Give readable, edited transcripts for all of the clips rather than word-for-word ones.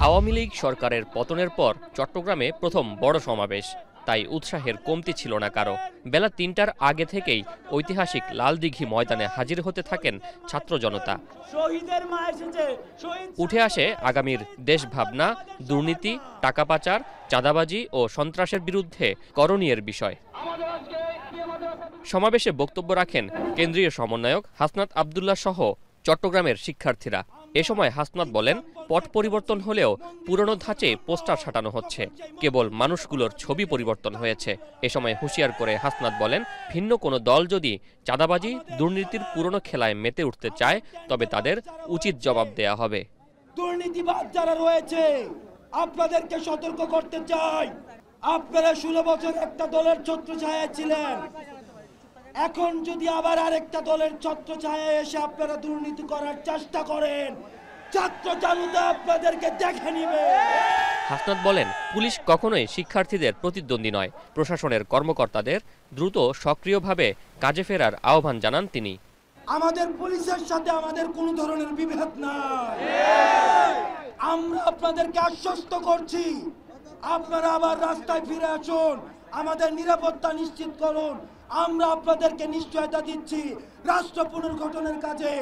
আওয়ামী লীগ সরকারের পতনের পর চট্টগ্রামে প্রথম বড় সমাবেশ, তাই উৎসাহের কমতি ছিল না কারো। বেলা ৩টার আগে থেকেই ঐতিহাসিক লালদিঘি ময়দানে হাজির হতে থাকেন ছাত্র জনতা। উঠে আসে আগামীর দেশভাবনা, দুর্নীতি, টাকা পাচার, চাঁদাবাজি ও সন্ত্রাসের বিরুদ্ধে করণীয়ের বিষয়। সমাবেশে বক্তব্য রাখেন কেন্দ্রীয় সমন্বয়ক হাসনাত আবদুল্লাহ সহ চট্টগ্রামের শিক্ষার্থীরা। এ সময় হাসনাত বলেন, পট পরিবর্তন হলেও পুরনো ধাঁচে পোস্টার সাটানো হচ্ছে, কেবল মানুষগুলোর ছবি পরিবর্তন হয়েছে। এ সময় হুঁশিয়ার করে হাসনাত বলেন, ভিন্ন কোনো দল যদি চাঁদাবাজি, দুর্নীতির পুরনো খেলায় মেতে উঠতে চায় তবে তাদের উচিত জবাব দেয়া হবে। দুর্নীতিবাদ যারা রয়েছে আপনাদেরকে সতর্ক করতে চাই, আপনারা 16 বছর একটা দলের ছত্রছায়ায় ছিলেন, এখন যদি আবার আরেকটা দলের ছত্রছায়ায় এসে আপনারা দুর্নীতি করার চেষ্টা করেন, ছাত্র জনতা আপনাদেরকে দেখে নিবে। হাসনাত বলেন, পুলিশ কখনোই শিক্ষার্থীদের প্রতিদ্বন্দ্বী নয়। প্রশাসনের কর্মকর্তাদের দ্রুত সক্রিয়ভাবে কাজে ফেরার আহ্বান জানান তিনি। আমাদের পুলিশের সাথে আমাদের কোনো ধরনের বিভেদ নাই। আমরা আপনাদেরকে আশ্বস্ত করছি, আপনারা আবার রাস্তায় ফিরে আসুন, আমাদের নিরাপত্তা নিশ্চিত করুন। আমরা আপনাদেরকে নিশ্চয়তা দিচ্ছি, রাষ্ট্র পুনর্গঠনের কাজে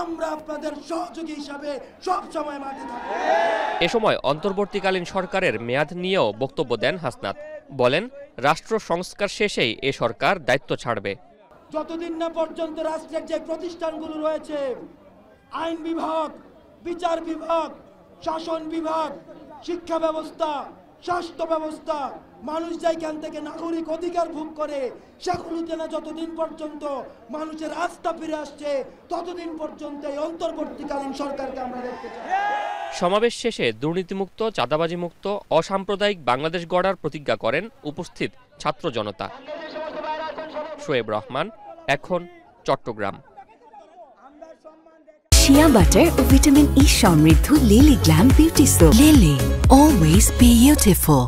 আমরা আপনাদের সহযোগী হিসাবে সব সময় মাঠে থাকব। এ সময় অন্তর্বর্তীকালীন সরকারের মেয়াদ নিয়েও বক্তব্য দেন হাসনাত। বলেন, রাষ্ট্র সংস্কার শেষেই এ সরকার দায়িত্ব ছাড়বে। যতদিন না পর্যন্ত রাষ্ট্রের যে প্রতিষ্ঠানগুলো রয়েছে, আইন বিভাগ, বিচার বিভাগ, শাসন বিভাগ, শিক্ষা ব্যবস্থা, স্বাস্থ্য ব্যবস্থা, মানুষ যেখান থেকে নাগরিক অধিকার ভোগ করে, সেগুলোতে না যতদিন পর্যন্ত মানুষের আস্থা ফিরে আসছে ততদিন পর্যন্ত এই অন্তর্বর্তীকালীন সরকারকে আমরা দেখতে চাই। সমাবেশ শেষে দুর্নীতিমুক্ত, চাঁদাবাজিমুক্ত, অসাম্প্রদায়িক বাংলাদেশ গড়ার প্রতিজ্ঞা করেন উপস্থিত ছাত্র জনতা। শোয়েব রহমান, এখন, চট্টগ্রাম। শিয়া বাটার ও ভিটামিন ই সমৃদ্ধ lily glam beauty soap. Lily, always beautiful.